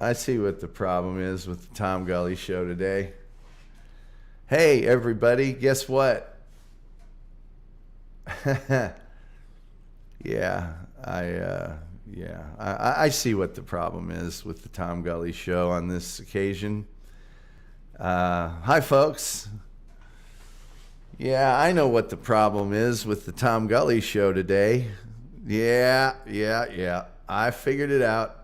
I see what the problem is with the Tom Gully show today. Hey, everybody, guess what? yeah, I see what the problem is with the Tom Gully show on this occasion. Hi, folks. Yeah, I know what the problem is with the Tom Gully show today. Yeah. I figured it out.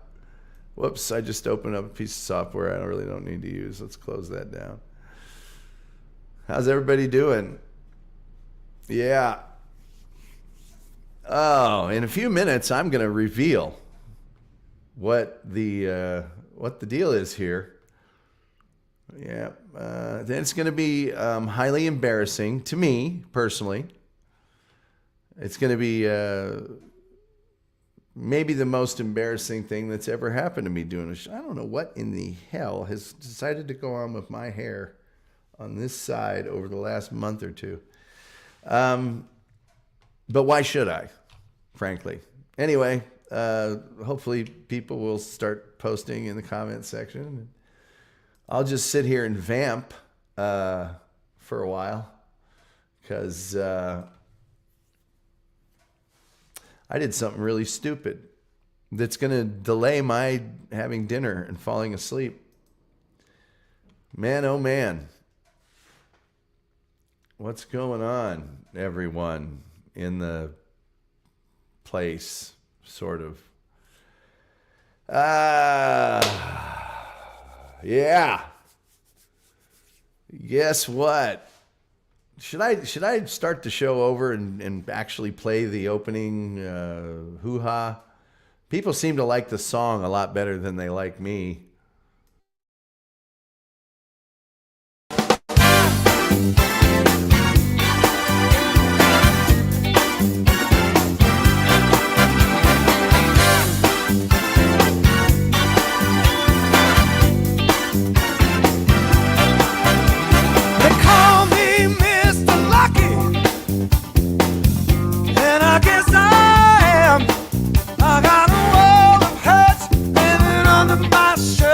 Whoops, I just opened up a piece of software I really don't need to use. Let's close that down. How's everybody doing? Yeah. Oh, in a few minutes, I'm going to reveal what the deal is here. Yeah, it's going to be highly embarrassing to me personally. It's going to be maybe the most embarrassing thing that's ever happened to me doing a show. I don't know what in the hell has decided to go on with my hair on this side over the last month or two. But why should I, frankly? Anyway, hopefully people will start posting in the comment section. I'll just sit here and vamp for a while because I did something really stupid that's going to delay my having dinner and falling asleep. Man, oh man. What's going on, everyone, in the place, sort of? Yeah. Guess what? Should I start the show over and actually play the opening hoo-ha? People seem to like the song a lot better than they like me. I got a world of hurts living under my shirt.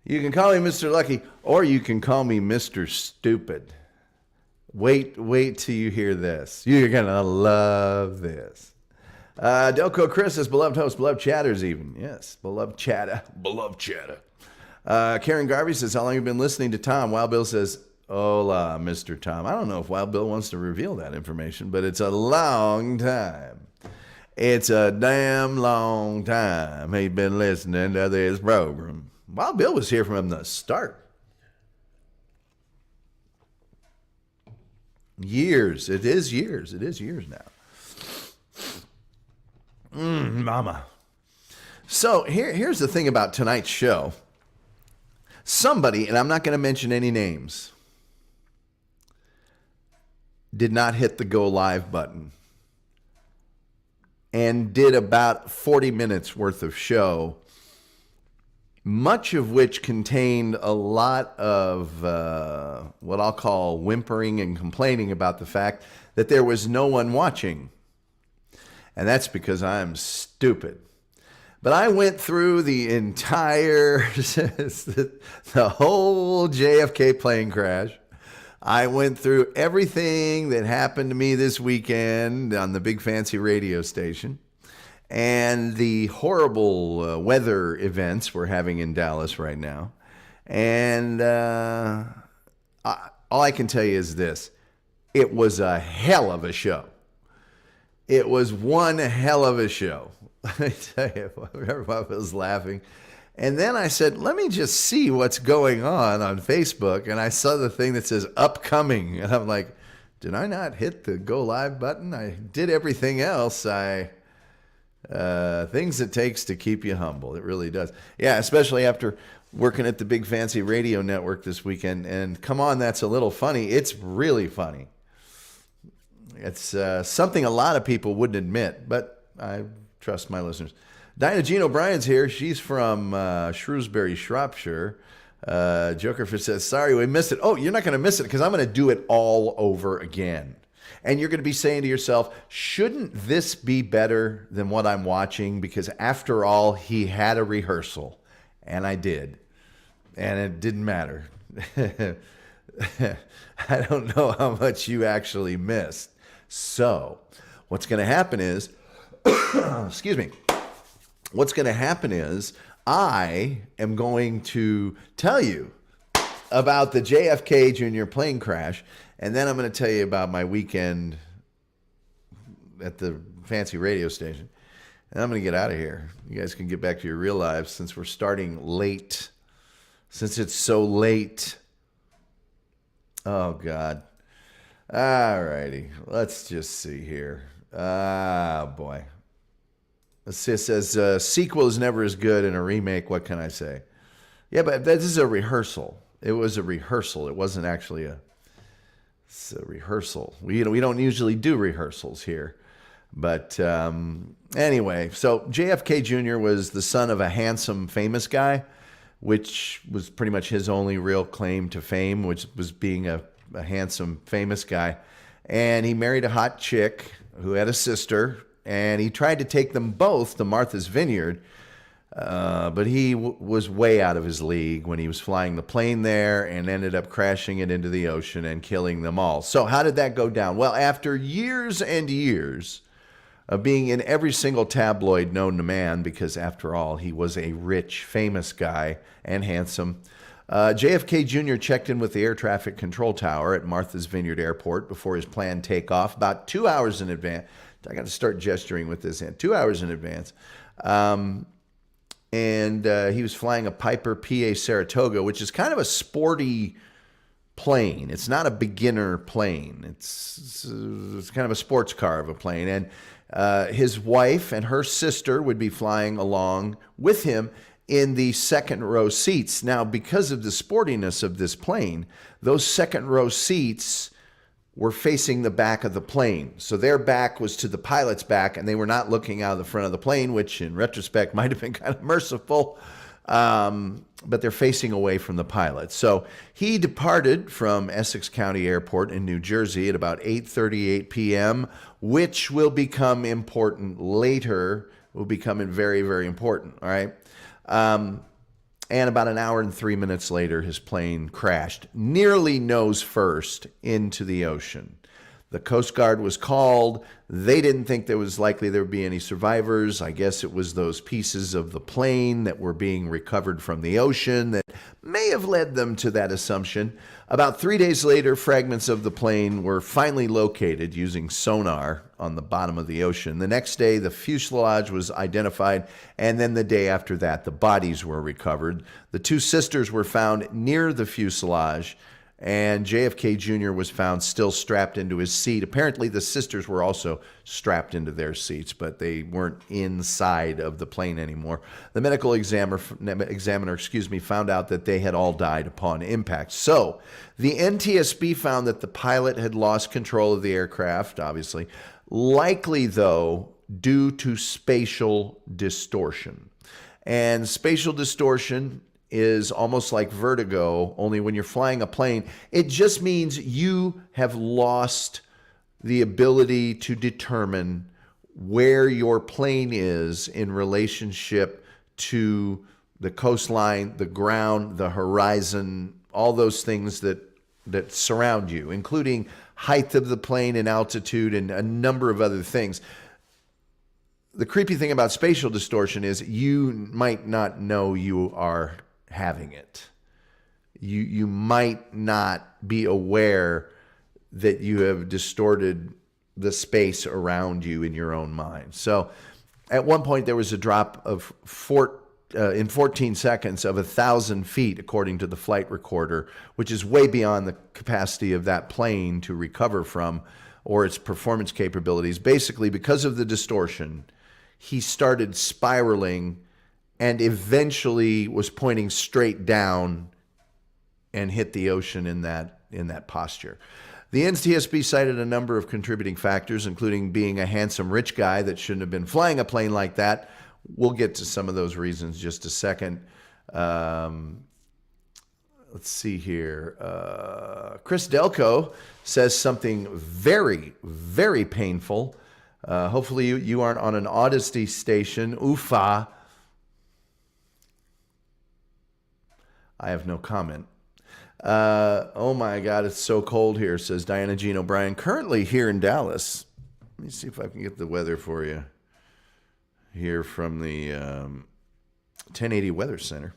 You can call me Mr. Lucky, or you can call me Mr. Stupid. Wait till you hear this. You're going to love this. Delco Chris says, beloved host, beloved chatters even. Yes, beloved chatter. Beloved chatter. Karen Garvey says, how long have you been listening to Tom? Wild Bill says, hola, Mr. Tom. I don't know if Wild Bill wants to reveal that information, but it's a long time. It's a damn long time he's been listening to this program. Wild Bill was here from the start. Years. It is years. It is years now. Mama. So here's the thing about tonight's show. Somebody, and I'm not going to mention any names, did not hit the go live button and did about 40 minutes worth of show, much of which contained a lot of what I'll call whimpering and complaining about the fact that there was no one watching. And that's because I'm stupid. But I went through the entire, the whole JFK plane crash. I went through everything that happened to me this weekend on the big fancy radio station and the horrible weather events we're having in Dallas right now. And all I can tell you is this. It was a hell of a show. It was one hell of a show. I tell you, everybody was laughing. And then I said, let me just see what's going on Facebook. And I saw the thing that says upcoming. And I'm like, did I not hit the go live button? I did everything else. Things it takes to keep you humble. It really does. Yeah, especially after working at the big fancy radio network this weekend. And come on, that's a little funny. It's really funny. It's something a lot of people wouldn't admit, but I trust my listeners. Dinah Jean O'Brien's here. She's from Shrewsbury, Shropshire. Jokerfish says, sorry, we missed it. Oh, you're not going to miss it because I'm going to do it all over again. And you're going to be saying to yourself, shouldn't this be better than what I'm watching? Because after all, he had a rehearsal. And I did. And it didn't matter. I don't know how much you actually missed. So what's going to happen is, excuse me, what's going to happen is I am going to tell you about the JFK Jr. plane crash, and then I'm going to tell you about my weekend at the fancy radio station. And I'm going to get out of here. You guys can get back to your real lives since we're starting late. Since it's so late. Oh, God. All righty. Let's just see here. Ah, boy. It says, sequel is never as good in a remake. What can I say? Yeah, but this is a rehearsal. It was a rehearsal. It wasn't actually it's a rehearsal. We don't usually do rehearsals here. But anyway, so JFK Jr. was the son of a handsome, famous guy, which was pretty much his only real claim to fame, which was being a handsome, famous guy. And he married a hot chick who had a sister, and he tried to take them both to Martha's Vineyard, but he was way out of his league when he was flying the plane there and ended up crashing it into the ocean and killing them all. So how did that go down? Well, after years and years of being in every single tabloid known to man, because after all, he was a rich, famous guy and handsome, JFK Jr. checked in with the air traffic control tower at Martha's Vineyard Airport before his planned takeoff, about 2 hours in advance. I got to start gesturing with this hand. 2 hours in advance. And he was flying a Piper PA Saratoga, which is kind of a sporty plane. It's not a beginner plane. It's kind of a sports car of a plane. And his wife and her sister would be flying along with him in the second row seats. Now, because of the sportiness of this plane, those second row seats were facing the back of the plane. So their back was to the pilot's back, and they were not looking out of the front of the plane, which in retrospect might have been kind of merciful, but they're facing away from the pilot. So he departed from Essex County Airport in New Jersey at about 8:38 p.m., which will become important later, will become very, very important, all right? And about an hour and 3 minutes later, his plane crashed nearly nose first into the ocean. The Coast Guard was called. They didn't think there was likely there would be any survivors. I guess it was those pieces of the plane that were being recovered from the ocean that may have led them to that assumption. About 3 days later, fragments of the plane were finally located using sonar on the bottom of the ocean. The next day, the fuselage was identified, and then the day after that, the bodies were recovered. The two sisters were found near the fuselage, and JFK Jr. was found still strapped into his seat. Apparently, the sisters were also strapped into their seats, but they weren't inside of the plane anymore. The medical examiner found out that they had all died upon impact. So, the NTSB found that the pilot had lost control of the aircraft, obviously, likely, though, due to spatial distortion. And spatial distortion is almost like vertigo, only when you're flying a plane, it just means you have lost the ability to determine where your plane is in relationship to the coastline, the ground, the horizon, all those things that surround you, including height of the plane and altitude and a number of other things. The creepy thing about spatial distortion is you might not know you are having it. You might not be aware that you have distorted the space around you in your own mind. So at one point there was a drop of in 14 seconds of 1,000 feet, according to the flight recorder, which is way beyond the capacity of that plane to recover from or its performance capabilities. Basically, because of the distortion, he started spiraling and eventually was pointing straight down and hit the ocean in that posture. The NTSB cited a number of contributing factors, including being a handsome rich guy that shouldn't have been flying a plane like that. We'll get to some of those reasons in just a second. Let's see here. Chris Delco says something very, very painful. Hopefully you aren't on an Odyssey station. Oofa. I have no comment. Oh my God, it's so cold here, says Diana Jean O'Brien. Currently here in Dallas. Let me see if I can get the weather for you here from the 1080 Weather Center.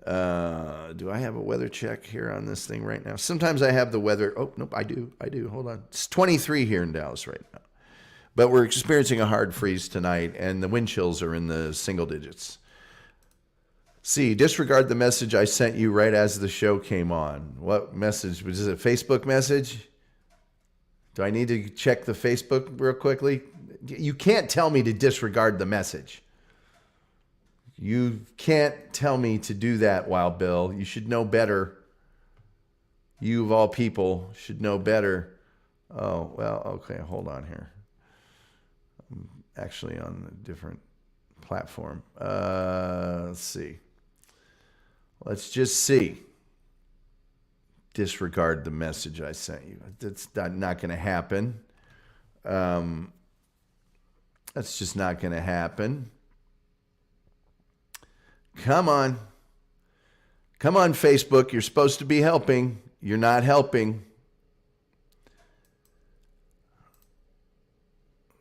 Do I have a weather check here on this thing right now? Sometimes I have the weather. Oh, nope, I do. Hold on. It's 23 here in Dallas right now. But we're experiencing a hard freeze tonight, and the wind chills are in the single digits. C, disregard the message I sent you right as the show came on. What message? Was it a Facebook message? Do I need to check the Facebook real quickly? You can't tell me to disregard the message. You can't tell me to do that, Wild Bill. You should know better. You, of all people, should know better. Oh, well, okay, hold on here. I'm actually on a different platform. Let's see. Let's just see. Disregard the message I sent you. That's not going to happen. That's just not going to happen. Come on. Come on, Facebook. You're supposed to be helping. You're not helping.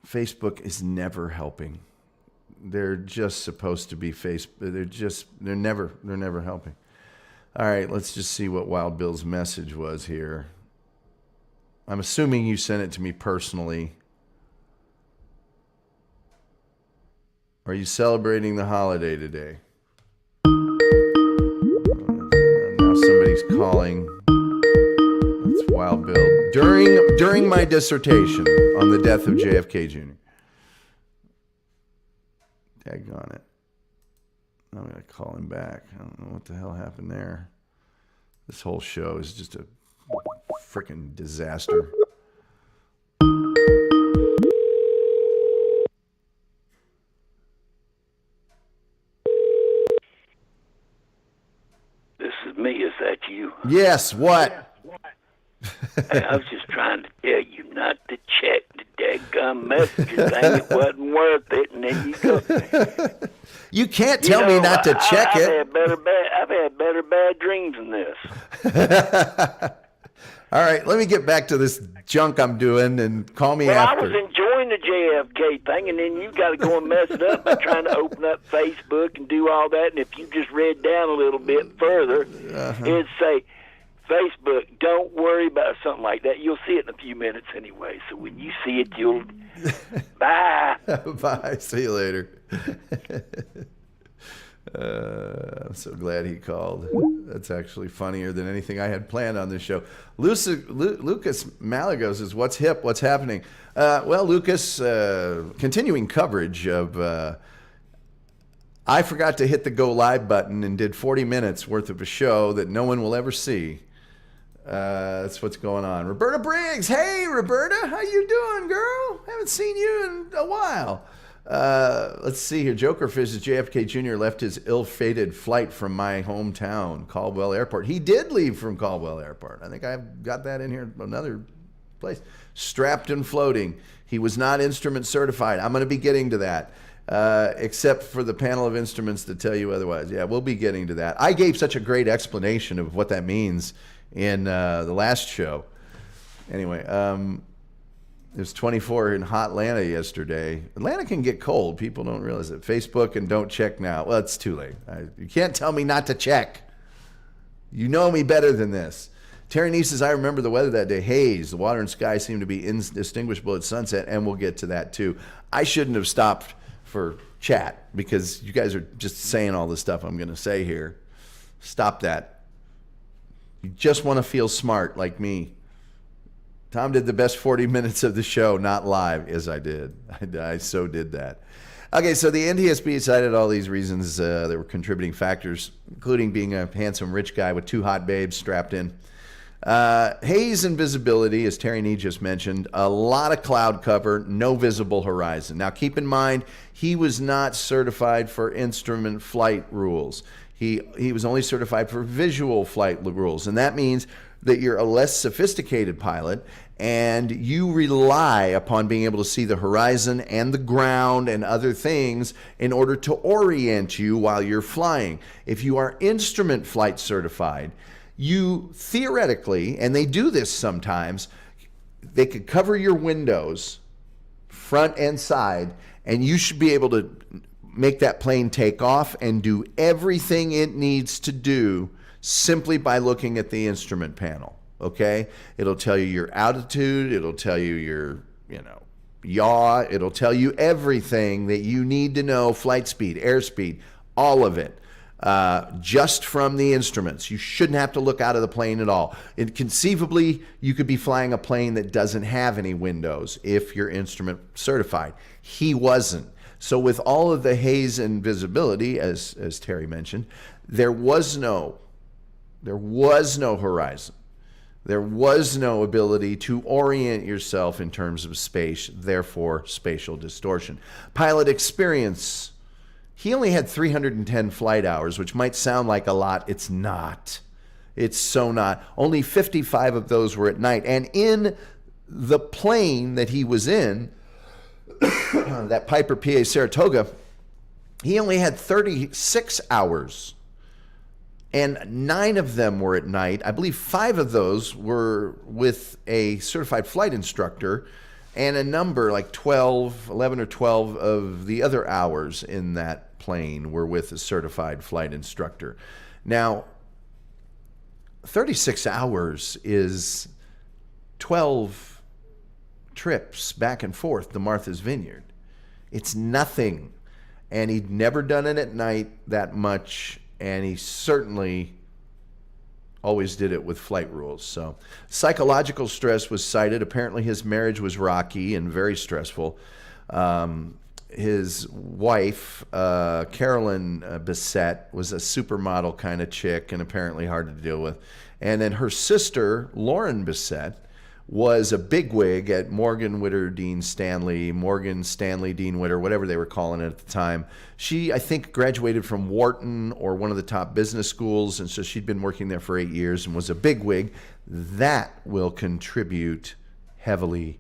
Facebook is never helping. They're just supposed to be they're never helping. All right, let's just see what Wild Bill's message was here. I'm assuming you sent it to me personally. Are you celebrating the holiday today? Now somebody's calling. That's Wild Bill. During my dissertation on the death of JFK Jr. Daggone it. I'm going to call him back. I don't know what the hell happened there. This whole show is just a freaking disaster. This is me. Is that you? Yes, what? Hey, I was just trying to tell you not to check the daggum messages. It wasn't worth it, and then you go. You can't tell me not to check it. I've had had better bad dreams than this. All right, let me get back to this junk I'm doing and call me after. I was enjoying the JFK thing, and then you got to go and mess it up by trying to open up Facebook and do all that. And if you just read down a little bit further, it'd say, Facebook, don't worry about something like that. You'll see it in a few minutes anyway. So when you see it, you'll... Bye. Bye. See you later. I'm so glad he called. That's actually funnier than anything I had planned on this show. Lucas Malagos says, what's hip? What's happening? Well, Lucas, continuing coverage of... I forgot to hit the go live button and did 40 minutes worth of a show that no one will ever see. That's what's going on. Roberta Briggs. Hey, Roberta. How you doing, girl? Haven't seen you in a while. Let's see here. Jokerfish says JFK Jr. left his ill-fated flight from my hometown, Caldwell Airport. He did leave from Caldwell Airport. I think I've got that in here another place. Strapped and floating. He was not instrument certified. I'm going to be getting to that. Except for the panel of instruments that tell you otherwise. Yeah, we'll be getting to that. I gave such a great explanation of what that means in the last show. Anyway, it was 24 in hot Atlanta yesterday. Atlanta can get cold. People don't realize it. Facebook and don't check now. Well, it's too late. You can't tell me not to check. You know me better than this. Terry Nee says, I remember the weather that day. Haze. The water and sky seemed to be indistinguishable at sunset, and we'll get to that too. I shouldn't have stopped for chat because you guys are just saying all the stuff I'm going to say here. Stop that. You just want to feel smart like me. Tom did the best 40 minutes of the show, not live, as I did. I so did that. Okay, so the NTSB cited all these reasons that were contributing factors, including being a handsome rich guy with 2 hot babes strapped in. Haze and visibility, as Terry Nee just mentioned, a lot of cloud cover, no visible horizon. Now, keep in mind, he was not certified for instrument flight rules. He was only certified for visual flight rules, and that means that you're a less sophisticated pilot and you rely upon being able to see the horizon and the ground and other things in order to orient you while you're flying. If you are instrument flight certified, you theoretically, and they do this sometimes, they could cover your windows, front and side, and you should be able to make that plane take off and do everything it needs to do simply by looking at the instrument panel, okay? It'll tell you your altitude, it'll tell you your, yaw, it'll tell you everything that you need to know, flight speed, airspeed, all of it, just from the instruments. You shouldn't have to look out of the plane at all. Conceivably, you could be flying a plane that doesn't have any windows if you're instrument certified. He wasn't. So with all of the haze and visibility, as Terry mentioned, there was no horizon. There was no ability to orient yourself in terms of space, therefore spatial distortion. Pilot experience. He only had 310 flight hours, which might sound like a lot. It's not. It's so not. Only 55 of those were at night. And in the plane that he was in, that Piper PA Saratoga, he only had 36 hours. And 9 of them were at night. I believe 5 of those were with a certified flight instructor, and a number like 11 or 12 of the other hours in that plane were with a certified flight instructor. Now, 36 hours is 12 trips back and forth to Martha's Vineyard. It's nothing. And he'd never done it at night that much, and he certainly always did it with flight rules. So psychological stress was cited. Apparently his marriage was rocky and very stressful. His wife, Carolyn Bissett, was a supermodel kind of chick and apparently hard to deal with. And then her sister, Lauren Bissett, was a bigwig at Morgan Stanley Dean Witter, whatever they were calling it at the time. She, I think, graduated from Wharton or one of the top business schools, and so she'd been working there for 8 years and was a bigwig. That will contribute heavily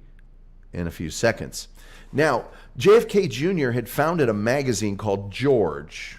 in a few seconds. Now, JFK Jr. had founded a magazine called George.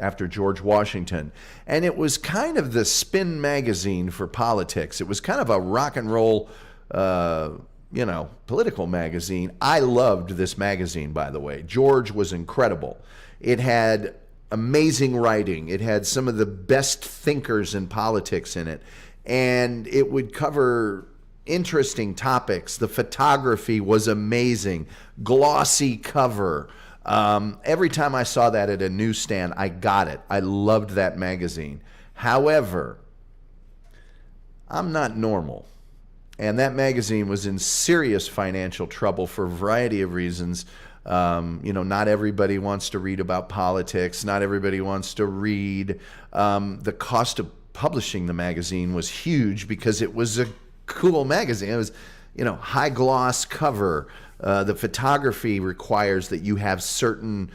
after George Washington. And it was kind of the spin magazine for politics. It was kind of a rock and roll, political magazine. I loved this magazine, by the way. George was incredible. It had amazing writing. It had some of the best thinkers in politics in it. And it would cover interesting topics. The photography was amazing. Glossy cover. Every time I saw that at a newsstand, I got it. I loved that magazine. However, I'm not normal. And that magazine was in serious financial trouble for a variety of reasons. Not everybody wants to read about politics. Not everybody wants to read. The cost of publishing the magazine was huge because it was a cool magazine. It was, high gloss cover. The photography requires that you have certain,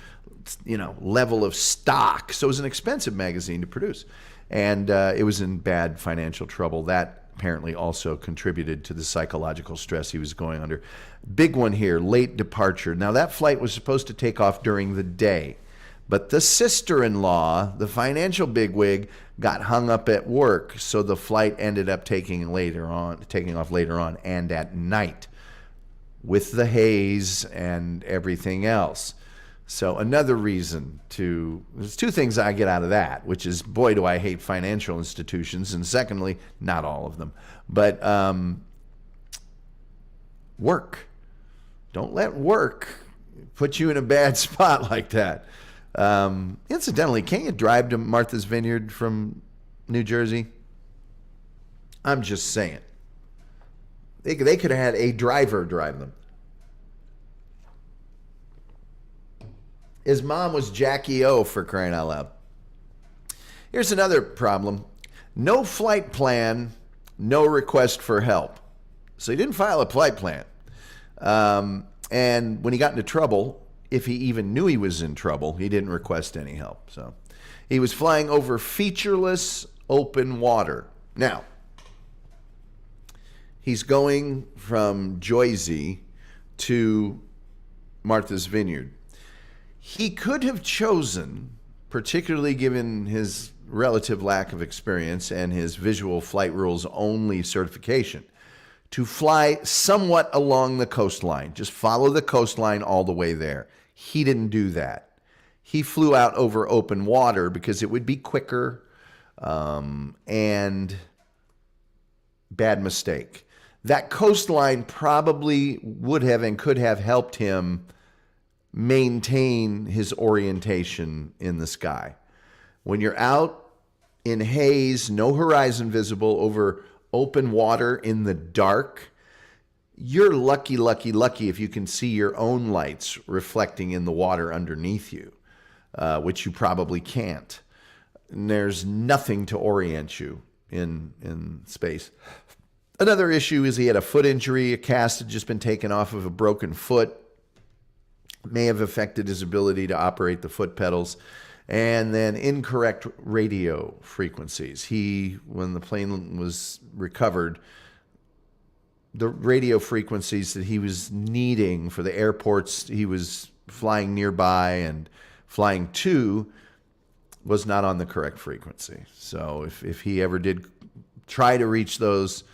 level of stock. So it was an expensive magazine to produce. And it was in bad financial trouble. That apparently also contributed to the psychological stress he was going under. Big one here, late departure. Now that flight was supposed to take off during the day, but the sister-in-law, the financial bigwig, got hung up at work, so the flight ended up taking off later on and at night with the haze and everything else. So another reason there's two things I get out of that, which is, boy, do I hate financial institutions. And secondly, not all of them, but work. Don't let work put you in a bad spot like that. Incidentally, can't you drive to Martha's Vineyard from New Jersey? I'm just saying. They could have had a driver drive them. His mom was Jackie O, for crying out loud. Here's another problem. No flight plan, no request for help. So he didn't file a flight plan. And when he got into trouble, if he even knew he was in trouble, he didn't request any help. So he was flying over featureless open water. Now, he's going from Jersey to Martha's Vineyard. He could have chosen, particularly given his relative lack of experience and his visual flight rules only certification, to fly somewhat along the coastline. Just follow the coastline all the way there. He didn't do that. He flew out over open water because it would be quicker, and bad mistake. That coastline probably would have and could have helped him maintain his orientation in the sky. When you're out in haze, no horizon visible, over open water in the dark, you're lucky if you can see your own lights reflecting in the water underneath you, which you probably can't. And there's nothing to orient you in space. Another issue is he had a foot injury. A cast had just been taken off of a broken foot. May have affected his ability to operate the foot pedals. And then incorrect radio frequencies. When the plane was recovered, the radio frequencies that he was needing for the airports he was flying nearby and flying to was not on the correct frequency. So if he ever did try to reach those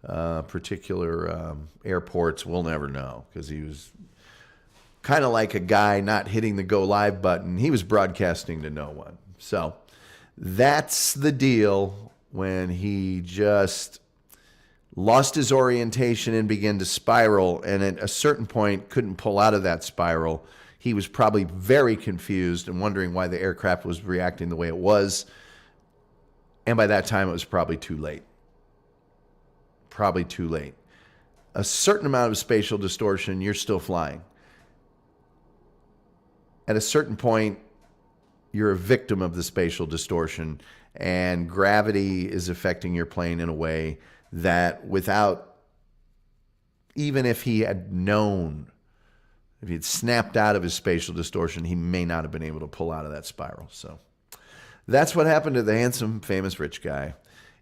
particular airports, we'll never know, because he was kind of like a guy not hitting the go live button. He was broadcasting to no one. So that's the deal when he just lost his orientation and began to spiral, and at a certain point couldn't pull out of that spiral. He was probably very confused and wondering why the aircraft was reacting the way it was. And by that time, it was probably too late. Probably too late. A certain amount of spatial distortion, you're still flying. At a certain point, you're a victim of the spatial distortion, and gravity is affecting your plane in a way that even if he had known, if he had snapped out of his spatial distortion, he may not have been able to pull out of that spiral. So that's what happened to the handsome, famous, rich guy.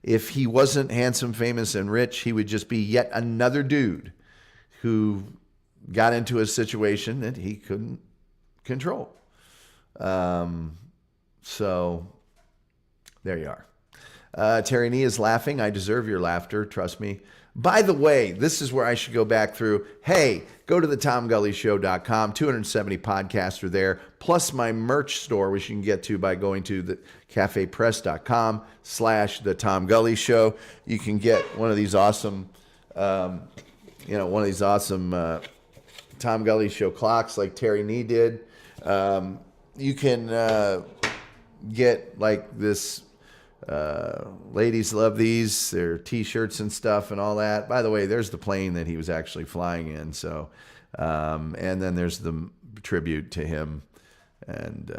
If he wasn't handsome, famous, and rich, he would just be yet another dude who got into a situation that he couldn't control. So there you are. Terry Nee is laughing. I deserve your laughter. Trust me. By the way, this is where I should go back through. Hey, go to the TomGullyShow.com. 270 podcasts are there, plus my merch store, which you can get to by going to the cafepress.com/the Tom Gully Show. You can get one of these awesome, Tom Gully Show clocks like Terry Nee did. You can get like this. Ladies love these. They're t-shirts and stuff and all that. By the way, there's the plane that he was actually flying in. So, and then there's the tribute to him. And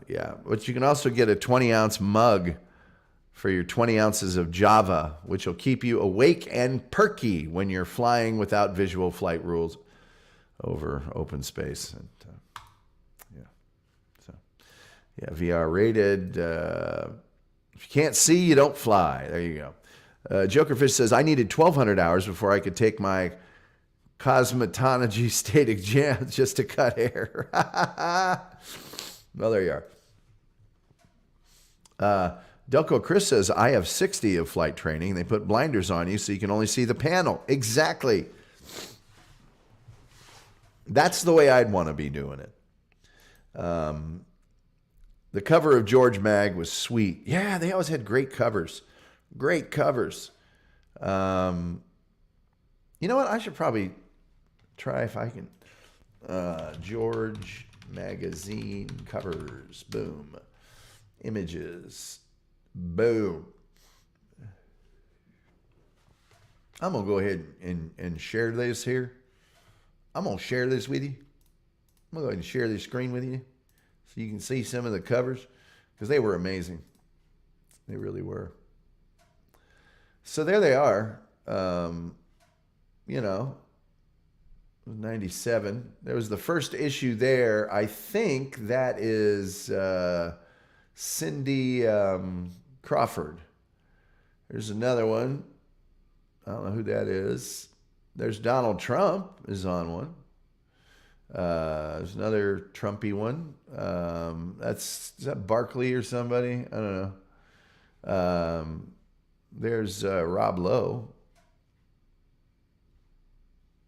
yeah, but you can also get a 20-ounce mug for your 20 ounces of Java, which will keep you awake and perky when you're flying without visual flight rules over open space. And yeah, VR rated. If you can't see, you don't fly. There you go. Jokerfish says, I needed 1,200 hours before I could take my cosmetology state exam just to cut hair. Well, there you are. Delco Chris says, I have 60 of flight training. They put blinders on you so you can only see the panel. Exactly. That's the way I'd want to be doing it. The cover of George Mag was sweet. Yeah, they always had great covers. Great covers. You know what? I should probably try if I can. George Magazine covers. Boom. Images. Boom. I'm going to go ahead and share this here. I'm going to share this with you. I'm going to go ahead and share this screen with you. So you can see some of the covers because they were amazing. They really were. So there they are. 97. There was the first issue there. I think that is Cindy Crawford. There's another one. I don't know who that is. There's Donald Trump is on one. There's another Trumpy one. Is that Barkley or somebody? I don't know. There's Rob Lowe.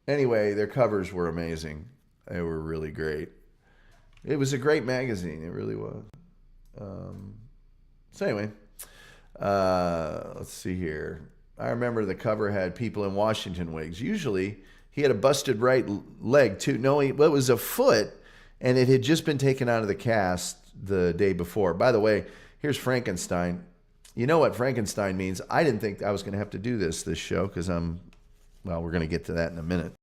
Anyway, their covers were amazing. They were really great. It was a great magazine. It really was. So anyway, let's see here. I remember the cover had people in Washington wigs. Usually, he had a busted right leg too. No, it was a foot, and it had just been taken out of the cast the day before. By the way, here's Frankenstein. You know what Frankenstein means? I didn't think I was going to have to do this show because we're going to get to that in a minute.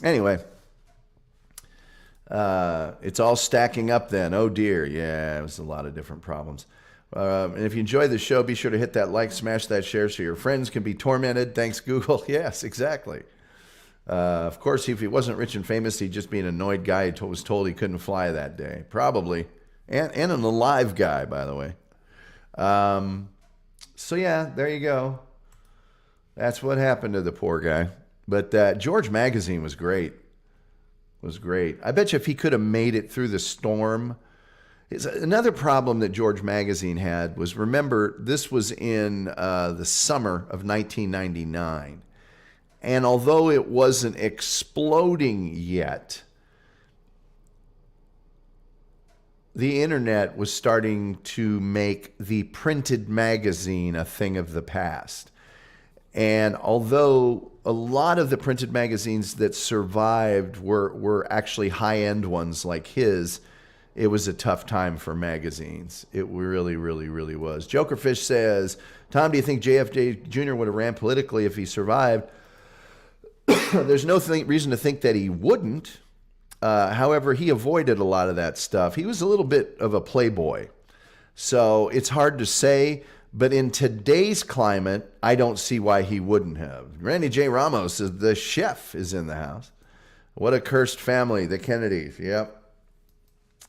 Anyway. It's all stacking up then. Oh dear. Yeah, it was a lot of different problems. And if you enjoy the show, be sure to hit that like, smash that share so your friends can be tormented. Thanks, Google. Yes, exactly. Of course, if he wasn't rich and famous, he'd just be an annoyed guy who was told he couldn't fly that day. Probably. And an alive guy, by the way. So yeah, there you go. That's what happened to the poor guy. But George Magazine was great. I bet you if he could have made it through the storm. Another problem that George Magazine had was, remember, this was in the summer of 1999. And although it wasn't exploding yet, the internet was starting to make the printed magazine a thing of the past. And although a lot of the printed magazines that survived were actually high-end ones like his, it was a tough time for magazines. It really, really, really was. Jokerfish says, Tom, do you think JFK Jr. would have ran politically if he survived? There's no reason to think that he wouldn't. However, he avoided a lot of that stuff. He was a little bit of a playboy. So it's hard to say. But in today's climate, I don't see why he wouldn't have. Randy J. Ramos says the chef is in the house. What a cursed family, the Kennedys. Yep.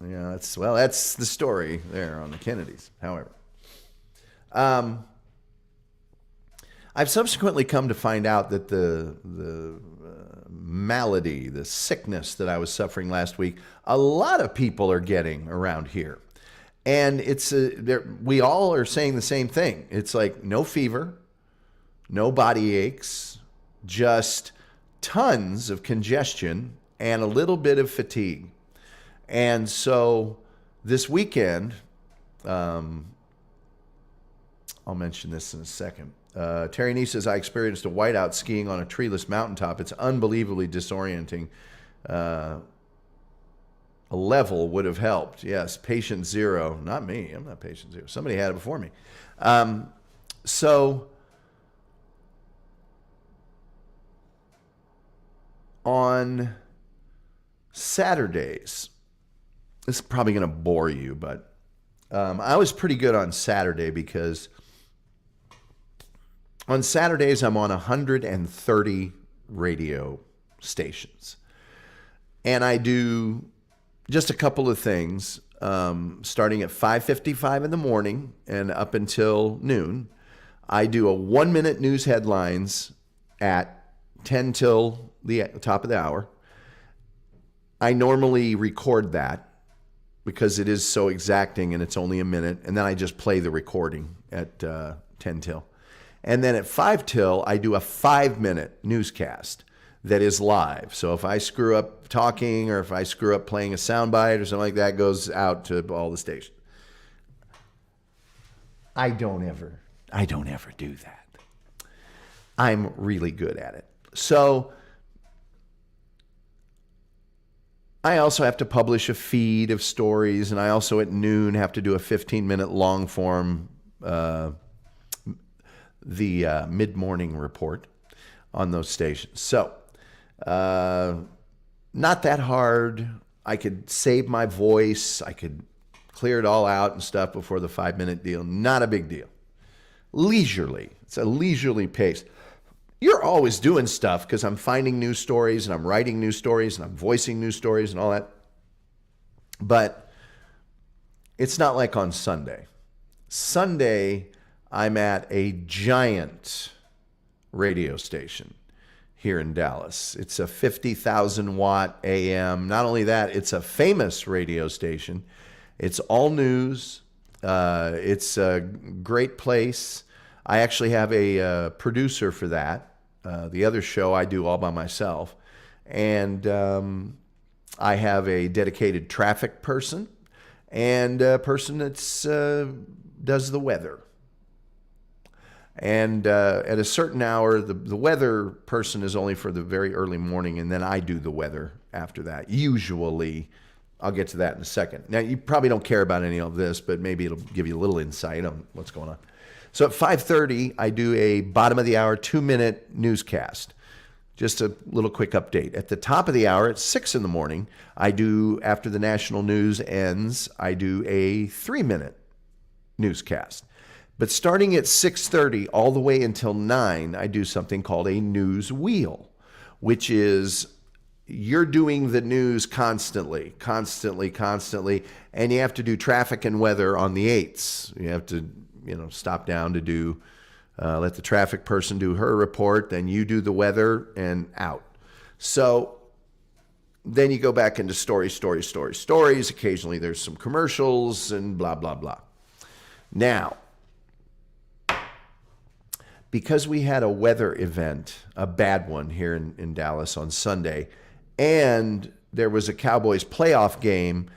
Yeah, that's the story there on the Kennedys. However, I've subsequently come to find out that the malady, the sickness that I was suffering last week, a lot of people are getting around here. And we all are saying the same thing. It's like no fever, no body aches, just tons of congestion and a little bit of fatigue. And so this weekend, I'll mention this in a second. Terry Nee says, I experienced a whiteout skiing on a treeless mountaintop. It's unbelievably disorienting. A level would have helped. Yes, patient zero. Not me. I'm not patient zero. Somebody had it before me. So on Saturdays, this is probably going to bore you, but I was pretty good on Saturday because on Saturdays I'm on 130 radio stations. And I do just a couple of things, starting at 5:55 in the morning and up until noon. I do a 1-minute news headlines at 10 till the top of the hour. I normally record that because it is so exacting and it's only a minute. And then I just play the recording at 10 till. And then at 5 till, I do a 5-minute newscast that is live. So if I screw up talking or if I screw up playing a soundbite or something like that, goes out to all the stations. I don't ever do that. I'm really good at it. So I also have to publish a feed of stories, and I also at noon have to do a 15-minute long form, the mid-morning report on those stations. So not that hard. I could save my voice. I could clear it all out and stuff before the 5-minute deal. Not a big deal. Leisurely. It's a leisurely pace. You're always doing stuff because I'm finding news stories and I'm writing news stories and I'm voicing news stories and all that. But it's not like on Sunday. Sunday, I'm at a giant radio station here in Dallas. It's a 50,000 watt AM. Not only that, it's a famous radio station. It's all news. It's a great place. I actually have a producer for that. The other show I do all by myself. And I have a dedicated traffic person and a person that does the weather. And at a certain hour, the weather person is only for the very early morning, and then I do the weather after that. Usually, I'll get to that in a second. Now, you probably don't care about any of this, but maybe it'll give you a little insight on what's going on. So at 5:30, I do a bottom of the hour 2-minute newscast. Just a little quick update. At the top of the hour, at 6 in the morning, I do, after the national news ends, I do a 3-minute newscast. But starting at 6:30 all the way until 9, I do something called a news wheel, which is you're doing the news constantly, and you have to do traffic and weather on the 8s. You have to, stop down to do, let the traffic person do her report, then you do the weather and out. So then you go back into stories. Occasionally there's some commercials and blah, blah, blah. Now, because we had a weather event, a bad one here in Dallas on Sunday, and there was a Cowboys playoff game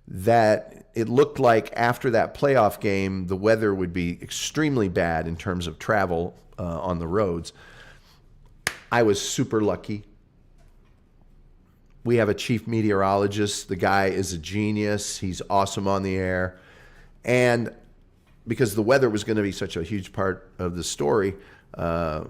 that it looked like after that playoff game, the weather would be extremely bad in terms of travel on the roads. I was super lucky. We have a chief meteorologist. The guy is a genius. He's awesome on the air. And because the weather was going to be such a huge part of the story, the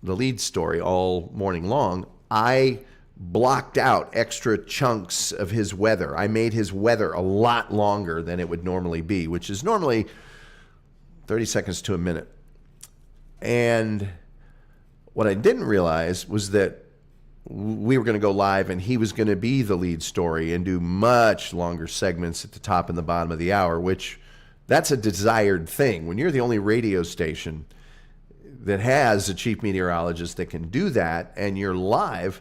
lead story all morning long, I blocked out extra chunks of his weather. I made his weather a lot longer than it would normally be, which is normally 30 seconds to a minute. And what I didn't realize was that we were going to go live and he was going to be the lead story and do much longer segments at the top and the bottom of the hour, which that's a desired thing. When you're the only radio station, that has a chief meteorologist that can do that, and you're live,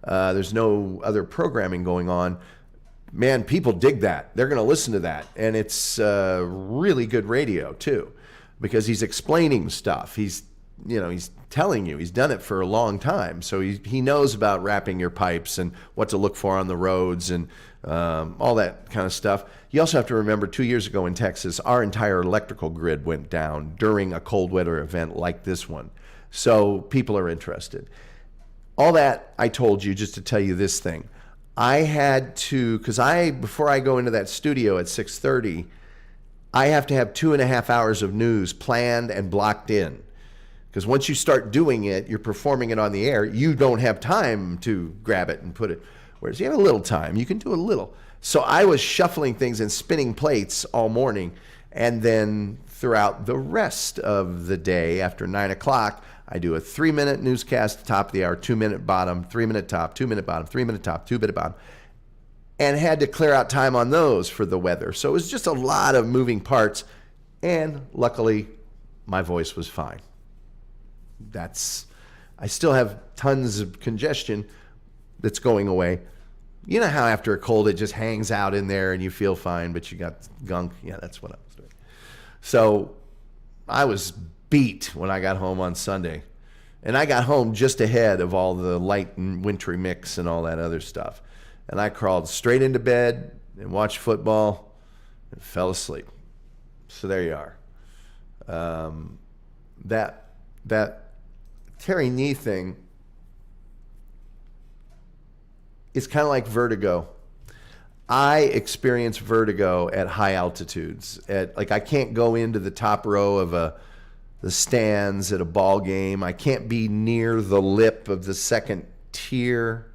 there's no other programming going on, man, people dig that. They're going to listen to that. And it's really good radio, too, because he's explaining stuff. He's telling you. He's done it for a long time. So he knows about wrapping your pipes and what to look for on the roads and all that kind of stuff. You also have to remember 2 years ago in Texas, our entire electrical grid went down during a cold weather event like this one. So people are interested. All that I told you just to tell you this thing. I had to, because before I go into that studio at 6:30, I have to have 2.5 hours of news planned and blocked in. Because once you start doing it, you're performing it on the air, you don't have time to grab it and put it. Whereas you have a little time, you can do a little. So I was shuffling things and spinning plates all morning. And then throughout the rest of the day, after 9 o'clock, I do a 3-minute newscast, top of the hour, 2-minute bottom, 3-minute top, 2-minute bottom, 3-minute top, 2-minute bottom. And had to clear out time on those for the weather. So it was just a lot of moving parts. And luckily, my voice was fine. I still have tons of congestion that's going away. You know how after a cold it just hangs out in there and you feel fine, but you got gunk? Yeah, that's what I was doing. So I was beat when I got home on Sunday. And I got home just ahead of all the light and wintry mix and all that other stuff. And I crawled straight into bed and watched football and fell asleep. So there you are. That Terry knee thing is kind of like vertigo. I experience vertigo at high altitudes. I can't go into the top row of the stands at a ball game. I can't be near the lip of the second tier.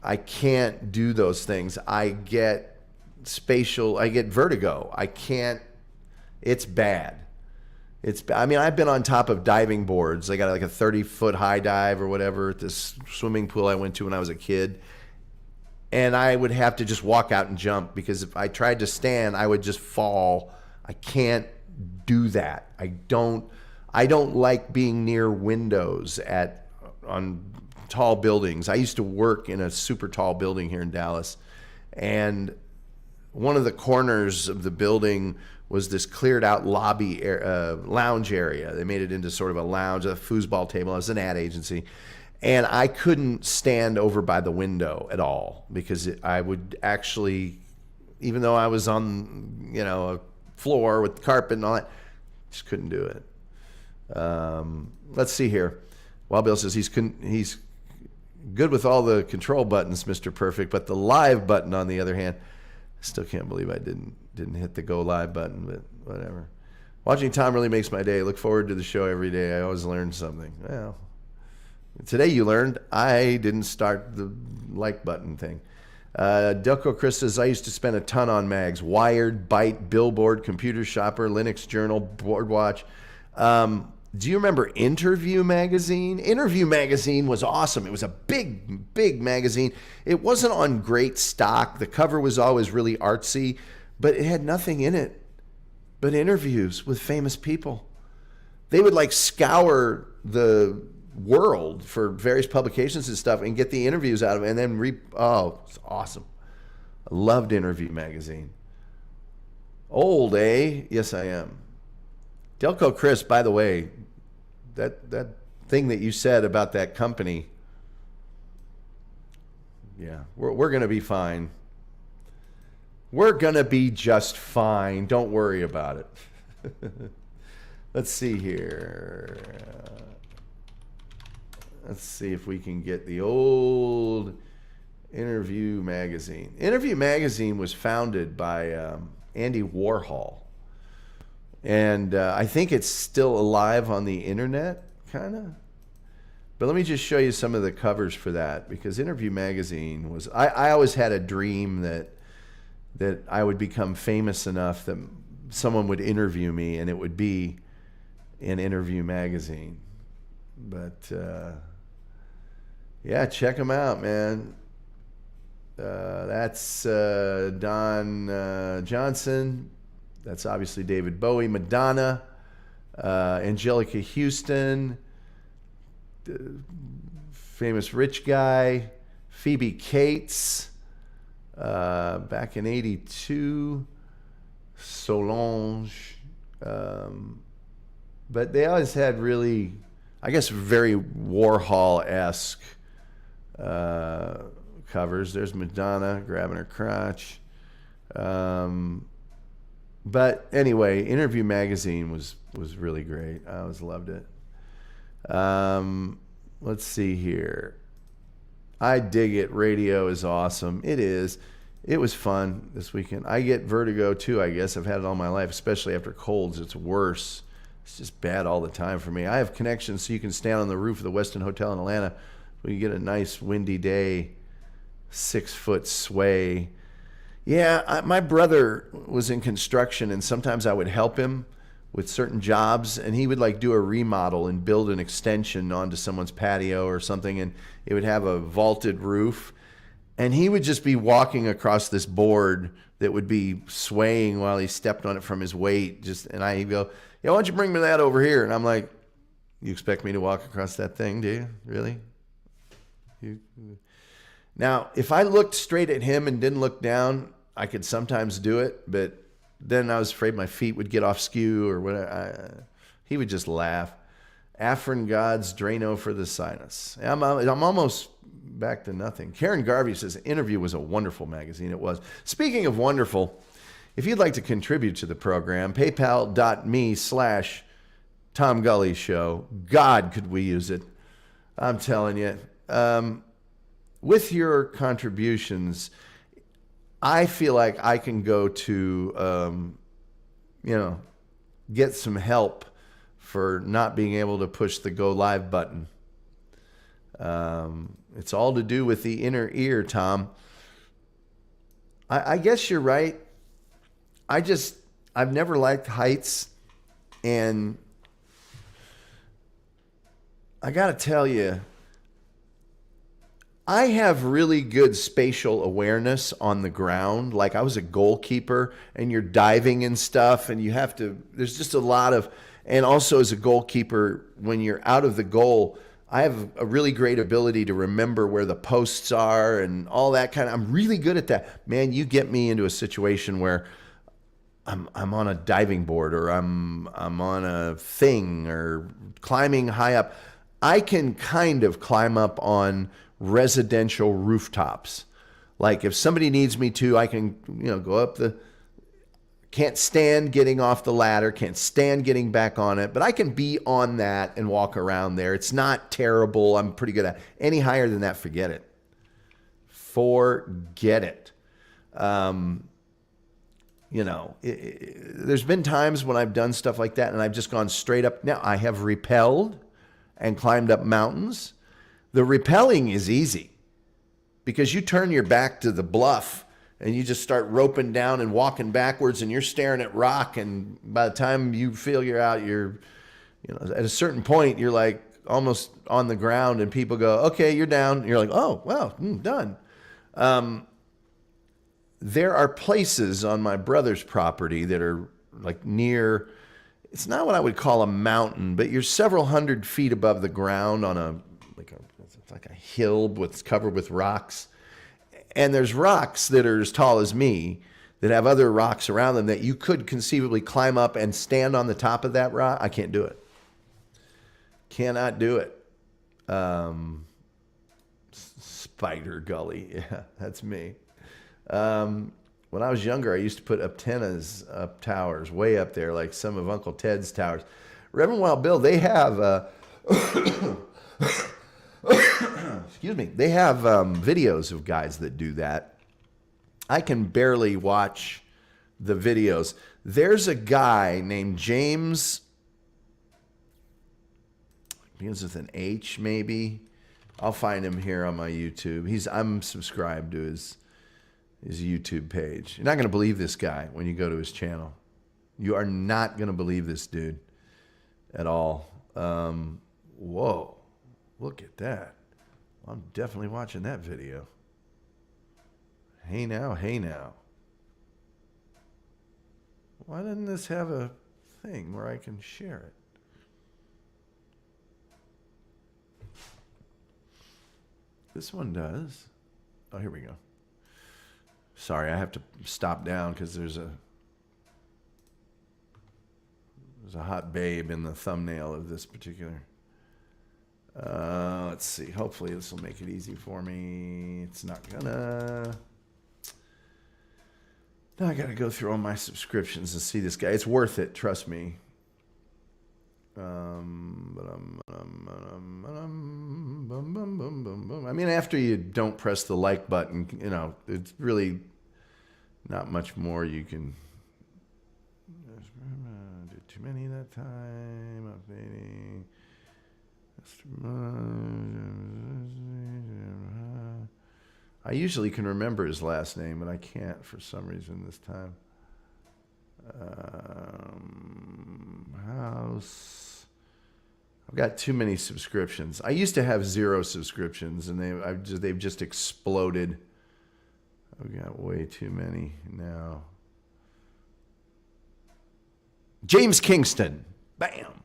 I can't do those things. I get vertigo. I can't, it's bad. I've been on top of diving boards. I got like a 30-foot high dive or whatever at this swimming pool I went to when I was a kid. And I would have to just walk out and jump because if I tried to stand, I would just fall. I can't do that. I don't like being near windows on tall buildings. I used to work in a super tall building here in Dallas, and one of the corners of the building was this cleared out lobby lounge area. They made it into sort of a lounge, a foosball table. It was an ad agency. And I couldn't stand over by the window at all because I would actually, even though I was on, a floor with carpet and all that, just couldn't do it. Let's see here. Wild Bill says he's good with all the control buttons, Mr. Perfect, but the live button, on the other hand, I still can't believe I didn't hit the go live button, but whatever. Watching Tom really makes my day. Look forward to the show every day. I always learn something. Well, today you learned I didn't start the like button thing. Delco Chris says, I used to spend a ton on mags. Wired, Byte, Billboard, Computer Shopper, Linux Journal, Boardwatch. Do you remember Interview Magazine? Interview Magazine was awesome. It was a big, big magazine. It wasn't on great stock. The cover was always really artsy, but it had nothing in it but interviews with famous people. They would scour the world for various publications and stuff and get the interviews out of it and then it's awesome. I loved Interview Magazine. Old, eh? Yes, I am. Delco Chris, by the way, that thing that you said about that company, yeah, we're going to be fine. We're going to be just fine. Don't worry about it. Let's see here. Let's see if we can get the old Interview Magazine. Interview Magazine was founded by Andy Warhol. And I think it's still alive on the internet, kind of. But let me just show you some of the covers for that, because Interview Magazine was... I always had a dream that I would become famous enough that someone would interview me, and it would be in Interview Magazine. But, yeah, check them out, man. That's Don Johnson. That's obviously David Bowie. Madonna. Angelica Houston, famous rich guy, Phoebe Cates, back in '82, Solange, but they always had really, I guess, very Warhol-esque covers. There's Madonna grabbing her crotch. But anyway, Interview Magazine was really great. I always loved it. Let's see here. I dig it. Radio is awesome. It is. It was fun this weekend. I get vertigo too, I guess. I've had it all my life, especially after colds. It's worse. It's just bad all the time for me. I have connections so you can stand on the roof of the Westin Hotel in Atlanta when you get a nice windy day, 6-foot sway. Yeah, my brother was in construction, and sometimes I would help him with certain jobs, and he would like do a remodel and build an extension onto someone's patio or something, and it would have a vaulted roof. And he would just be walking across this board that would be swaying while he stepped on it from his weight. And I'd go, yeah, why don't you bring me that over here? And I'm like, you expect me to walk across that thing, do you? Really? Now, if I looked straight at him and didn't look down, I could sometimes do it, but then I was afraid my feet would get off skew or whatever. He would just laugh. Afrin God's Drano for the sinus. I'm almost back to nothing. Karen Garvey says, Interview was a wonderful magazine. It was. Speaking of wonderful, if you'd like to contribute to the program, paypal.me/Tom Gully Show. God, could we use it. I'm telling you. With your contributions, I feel like I can go to, get some help for not being able to push the go live button. It's all to do with the inner ear, Tom. I guess you're right. I've never liked heights, and I got to tell you, I have really good spatial awareness on the ground. Like I was a goalkeeper and you're diving and stuff, and there's just a lot of, and also as a goalkeeper, when you're out of the goal, I have a really great ability to remember where the posts are and all that I'm really good at that. Man, you get me into a situation where I'm on a diving board or I'm on a thing or climbing high up. I can kind of climb up on residential rooftops. Like if somebody needs me to, I can, go up can't stand getting off the ladder, can't stand getting back on it, but I can be on that and walk around there. It's not terrible. I'm pretty good at it. Any higher than that, forget it. Forget it. There's been times when I've done stuff like that and I've just gone straight up. Now, I have rappelled and climbed up mountains. The rappelling is easy because you turn your back to the bluff and you just start roping down and walking backwards and you're staring at rock. And by the time you feel you're out, at a certain point, you're like almost on the ground and people go, okay, you're down. And you're like, oh, wow, done. There are places on my brother's property that are like near, it's not what I would call a mountain, but you're several hundred feet above the ground on it's like a hill covered with rocks. And there's rocks that are as tall as me that have other rocks around them that you could conceivably climb up and stand on the top of that rock. I can't do it. Cannot do it. Spider Gully. Yeah, that's me. When I was younger, I used to put antennas up towers, way up there, like some of Uncle Ted's towers. Reverend Wild Bill, they have... excuse me, they have videos of guys that do that. I can barely watch the videos. There's a guy named James, begins with an H maybe. I'll find him here on my YouTube. I'm subscribed to his YouTube page. You're not going to believe this guy when you go to his channel. You are not going to believe this dude at all. Whoa, look at that. I'm definitely watching that video. Hey now, hey now. Why doesn't this have a thing where I can share it? This one does. Oh, here we go. Sorry, I have to stop down because there's a hot babe in the thumbnail of this particular. Let's see. Hopefully this will make it easy for me. It's not gonna. Now I gotta go through all my subscriptions and see this guy. It's worth it, trust me. I mean, after you don't press the like button, you know, it's really not much more you can. Did too many that time. Updating. I usually can remember his last name, but I can't for some reason this time. House. I've got too many subscriptions. I used to have 0 subscriptions, and they've just exploded. I've got way too many now. James Kingston. Bam.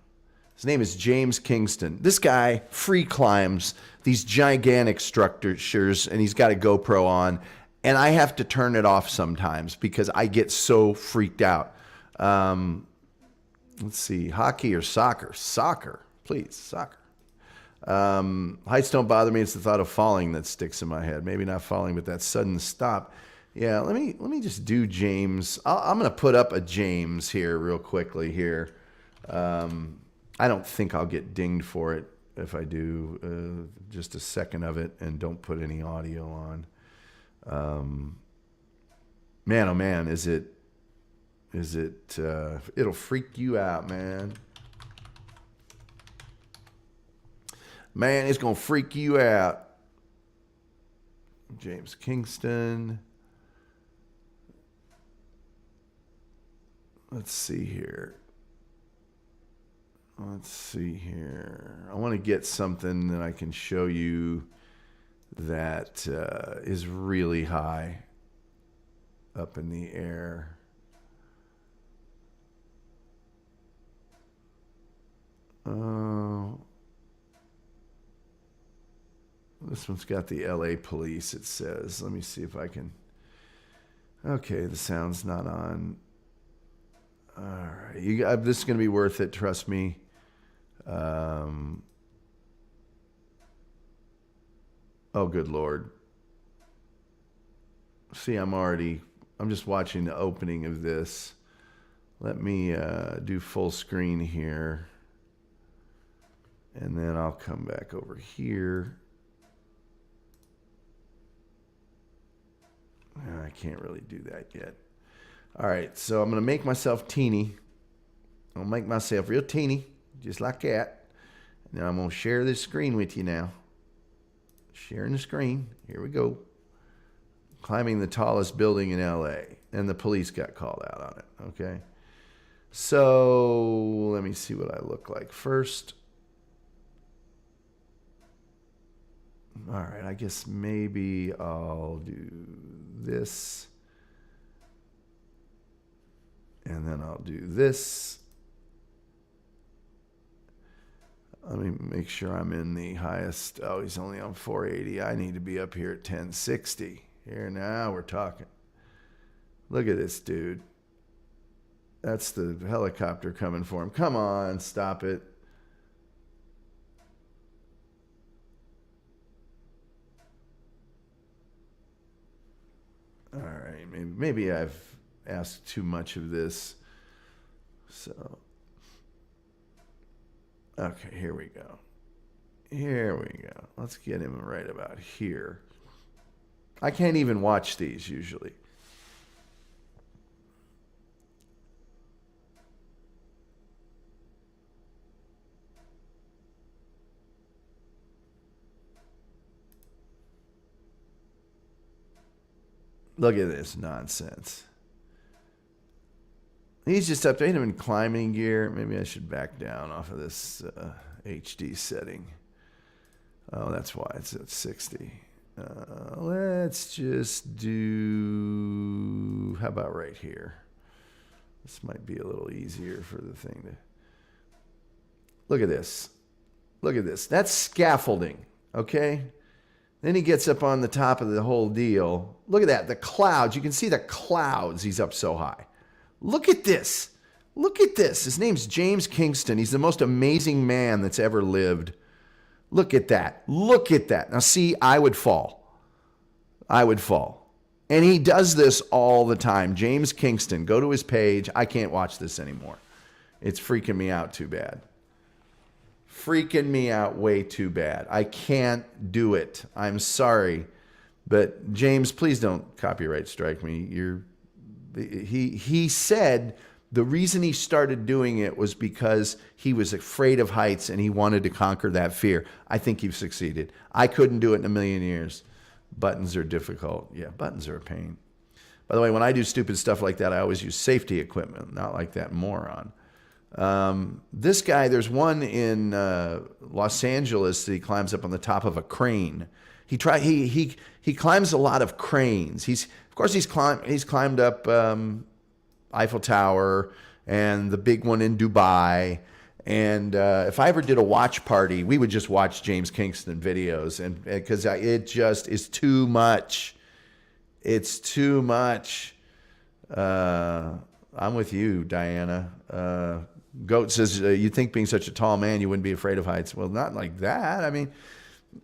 His name is James Kingston. This guy free climbs these gigantic structures, and he's got a GoPro on, and I have to turn it off sometimes because I get so freaked out. Let's see, hockey or soccer? Soccer, please, soccer. Heights don't bother me. It's the thought of falling that sticks in my head. Maybe not falling, but that sudden stop. Yeah, let me just do James. I'm going to put up a James here real quickly here. I don't think I'll get dinged for it if I do just a second of it and don't put any audio on. Man, oh man, it'll freak you out, man. Man, it's going to freak you out. James Kingston. Let's see here. I want to get something that I can show you that is really high up in the air. This one's got the LA police, it says. Let me see if I can. Okay, the sound's not on. All right, this is going to be worth it, trust me. Oh, good Lord. See, I'm just watching the opening of this. Let me do full screen here. And then I'll come back over here. I can't really do that yet. All right, so I'm going to make myself teeny. I'll make myself real teeny, just like that. Now I'm going to share this screen with you now. Sharing the screen. Here we go. Climbing the tallest building in LA. And the police got called out on it, okay? So let me see what I look like first. All right, I guess maybe I'll do this. And then I'll do this. Let me make sure I'm in the highest. Oh, he's only on 480. I need to be up here at 1060. Here, now we're talking. Look at this dude. That's the helicopter coming for him. Come on, stop it. All right, maybe I've asked too much of this. So, okay, here we go. Let's get him right about here. I can't even watch these usually. Look at this nonsense. He's just up there. Ain't even climbing gear. Maybe I should back down off of this HD setting. Oh, that's why it's at 60. Let's just do, how about right here? This might be a little easier for the thing to, look at this. Look at this. That's scaffolding, okay? Then he gets up on the top of the whole deal. Look at that, the clouds. You can see the clouds. He's up so high. Look at this. Look at this. His name's James Kingston. He's the most amazing man that's ever lived. Look at that. Look at that. Now, see, I would fall. I would fall. And he does this all the time. James Kingston. Go to his page. I can't watch this anymore. It's freaking me out too bad. Freaking me out way too bad. I can't do it. I'm sorry. But James, please don't copyright strike me. He said the reason he started doing it was because he was afraid of heights and he wanted to conquer that fear. I think you've succeeded. I couldn't do it in a million years. Buttons are difficult. Yeah, buttons are a pain. By the way, when I do stupid stuff like that, I always use safety equipment, not like that moron. This guy, there's one in Los Angeles that he climbs up on the top of a crane. He climbs a lot of cranes. He's climbed up Eiffel Tower and the big one in Dubai. And if I ever did a watch party, we would just watch James Kingston videos, and because it just is too much. It's too much. I'm with you, Diana. Goat says, you'd think being such a tall man, you wouldn't be afraid of heights. Well, not like that. I mean,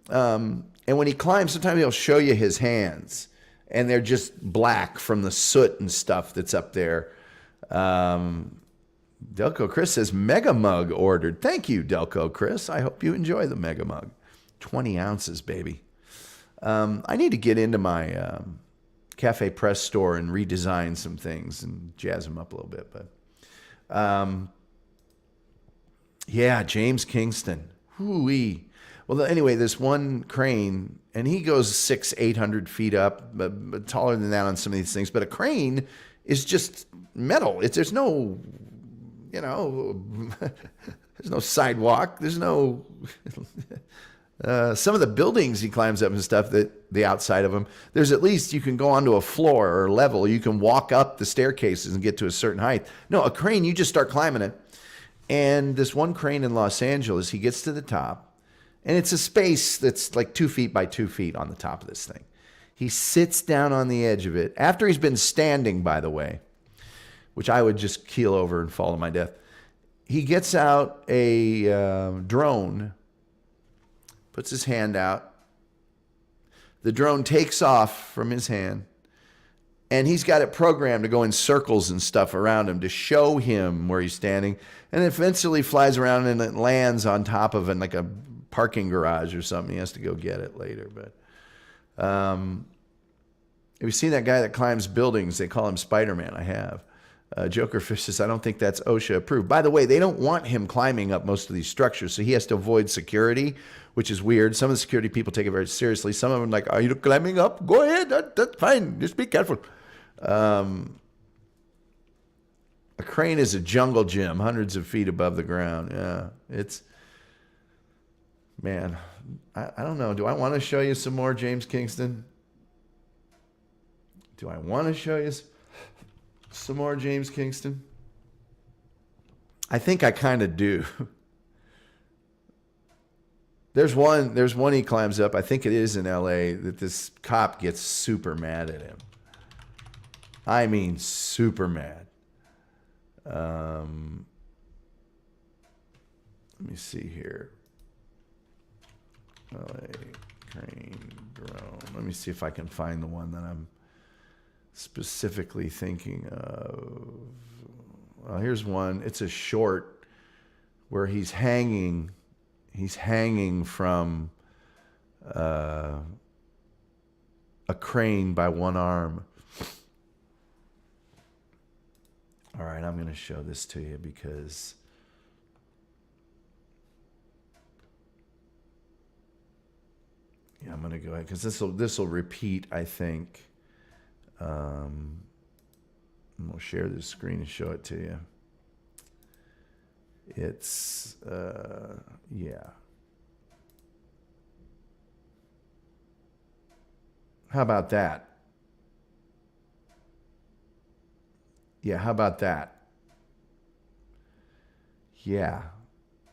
and when he climbs, sometimes he'll show you his hands, and they're just black from the soot and stuff that's up there. Delco Chris says, Mega Mug ordered. Thank you, Delco Chris. I hope you enjoy the Mega Mug. 20 ounces, baby. I need to get into my Cafe Press store and redesign some things and jazz them up a little bit. But yeah, James Kingston. Hoo-wee. Well, anyway, this one crane, and he goes 600-800 feet up, but taller than that on some of these things. But a crane is just metal. There's no, there's no sidewalk. There's no. Some of the buildings he climbs up and stuff, that the outside of them, there's at least you can go onto a floor or a level. You can walk up the staircases and get to a certain height. No, a crane, you just start climbing it. And this one crane in Los Angeles, he gets to the top, and it's a space that's like 2 feet by 2 feet on the top of this thing. He sits down on the edge of it, after he's been standing, by the way, which I would just keel over and fall to my death. He gets out a drone, puts his hand out. The drone takes off from his hand, and he's got it programmed to go in circles and stuff around him to show him where he's standing, and eventually flies around and it lands on top of it like a parking garage or something. He has to go get it later. But have you seen that guy that climbs buildings? They call him Spider-Man. I have. Joker Fish says, I don't think that's OSHA approved. By the way, they don't want him climbing up most of these structures, so he has to avoid security, which is weird. Some of the security people take it very seriously. Some of them are like, are you climbing up? Go ahead. That's fine. Just be careful. A crane is a jungle gym, hundreds of feet above the ground. Yeah, man, I don't know. Do I want to show you some more James Kingston? Do I want to show you some more James Kingston? I think I kind of do. There's one he climbs up. I think it is in LA that this cop gets super mad at him. I mean, super mad. Let me see here. LA crane drone. Let me see if I can find the one that I'm specifically thinking of. Well, here's one. It's a short where he's hanging from a crane by one arm. All right, I'm going to show this to you because I'm going to go ahead because this will repeat, I think. We'll share this screen and show it to you. It's yeah. How about that? Yeah, how about that? Yeah.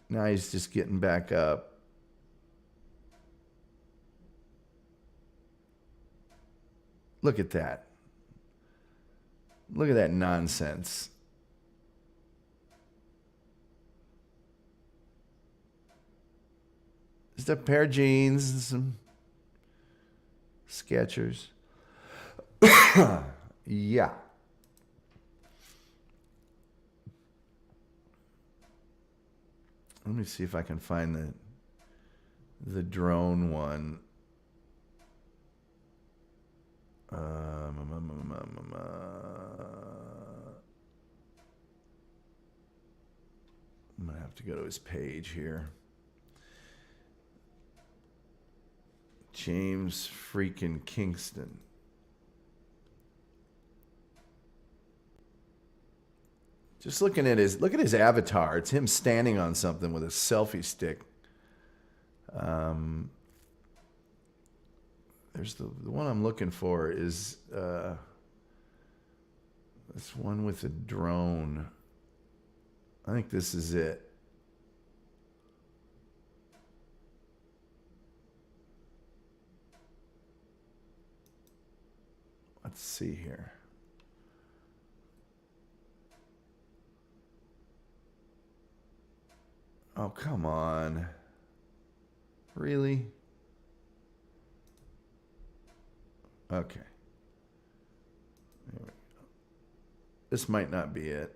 Now he's just getting back up. Look at that. Look at that nonsense. Just a pair of jeans and some Skechers. Yeah. Let me see if I can find the drone one. I'm gonna have to go to his page here. James freaking Kingston. Just look at his avatar. It's him standing on something with a selfie stick. There's the one I'm looking for is this one with a drone. I think this is it. Let's see here. Oh, come on. Really? Okay. There we go. This might not be it.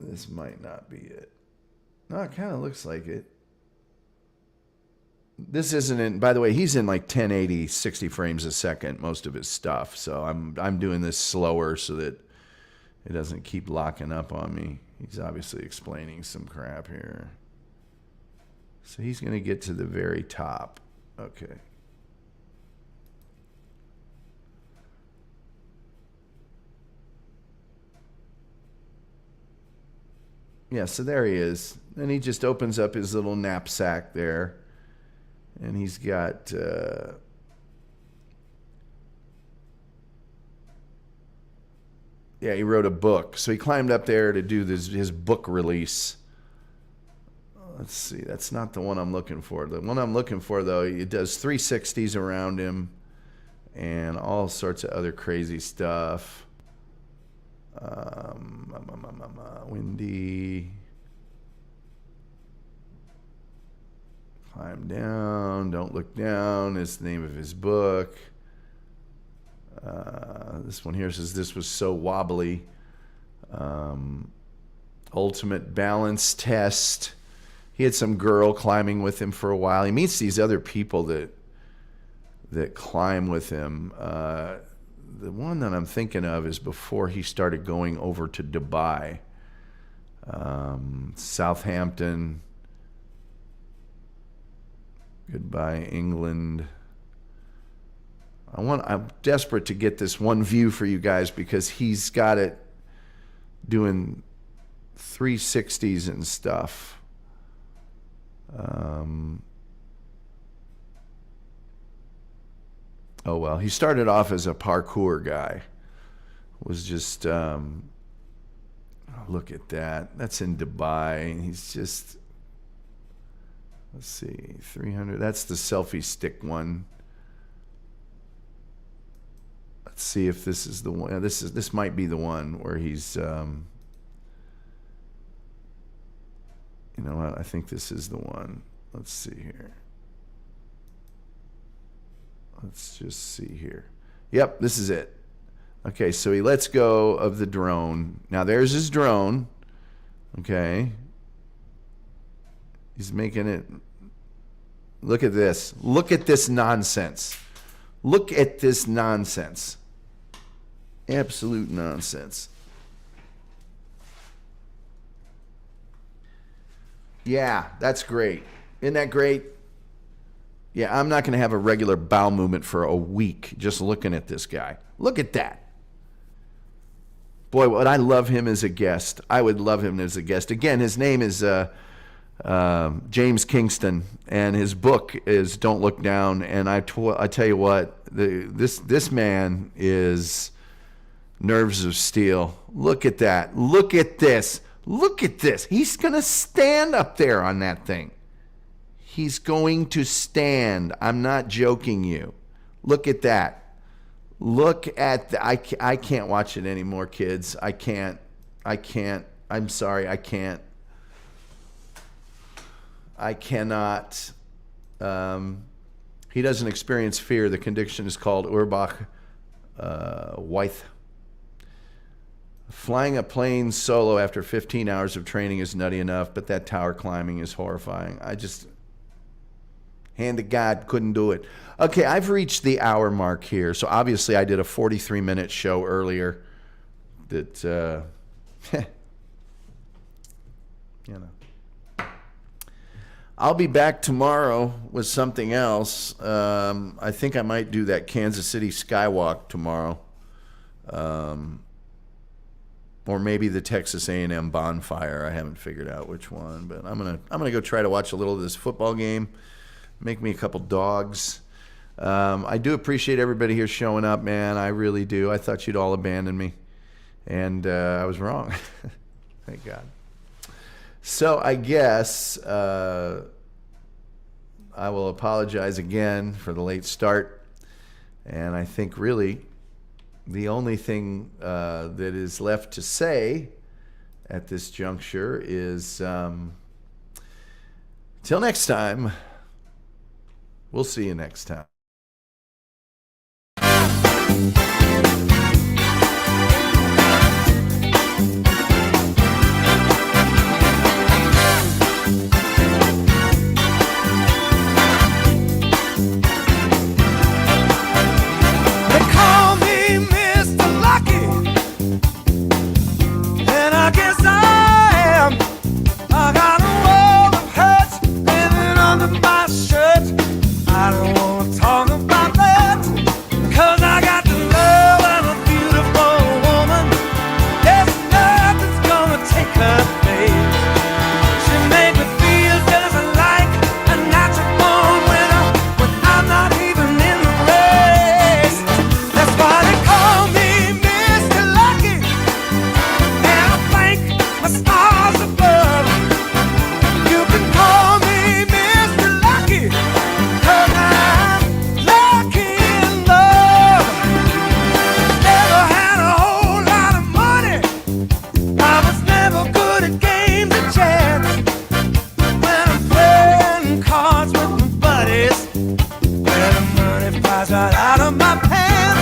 This might not be it. No, it kind of looks like it. This isn't in, by the way, he's in like 1080, 60 frames a second, most of his stuff. So I'm doing this slower so that it doesn't keep locking up on me. He's obviously explaining some crap here. So he's going to get to the very top. Okay. Yeah, so there he is. And he just opens up his little knapsack there. And he's got... yeah, he wrote a book. So he climbed up there to do his book release. Let's see. That's not the one I'm looking for. The one I'm looking for, though, it does 360s around him and all sorts of other crazy stuff. Windy. Climb down. Don't look down is the name of his book. This one here says this was so wobbly. Ultimate balance test. He had some girl climbing with him for a while. He meets these other people that climb with him. The one that I'm thinking of is before he started going over to Dubai. Southampton. Goodbye, England. I'm desperate to get this one view for you guys because he's got it doing 360s and stuff. Oh well, he started off as a parkour guy. Was just look at that. That's in Dubai. He's just, let's see, 300. That's the selfie stick one. Let's see if this is the one. This might be the one where he's you know what? I think this is the one. Let's see here. Let's just see here. Yep, this is it. Okay, so he lets go of the drone. Now there's his drone. Okay. He's making it. Look at this. Look at this nonsense. Look at this nonsense. Absolute nonsense. Yeah, that's great. Isn't that great? Yeah, I'm not going to have a regular bowel movement for a week just looking at this guy. Look at that. Boy, would I love him as a guest. I would love him as a guest. Again, his name is James Kingston, and his book is Don't Look Down. And I tell you what, this man is nerves of steel. Look at that. Look at this. Look at this. He's going to stand up there on that thing. He's going to stand. I'm not joking you. Look at that. Look at the, I can't watch it anymore, kids. I can't. I'm sorry, I can't. I cannot. He doesn't experience fear. The condition is called Urbach Weith. Flying a plane solo after 15 hours of training is nutty enough, but that tower climbing is horrifying. Hand to God, couldn't do it. Okay, I've reached the hour mark here. So obviously I did a 43-minute show earlier that, you know. I'll be back tomorrow with something else. I think I might do that Kansas City Skywalk tomorrow. Or maybe the Texas A&M Bonfire. I haven't figured out which one, but I'm gonna go try to watch a little of this football game. Make me a couple dogs. I do appreciate everybody here showing up, man. I really do. I thought you'd all abandon me, and I was wrong. Thank God. So I guess I will apologize again for the late start, and I think really the only thing that is left to say at this juncture is till next time. We'll see you next time. Right out of my pants.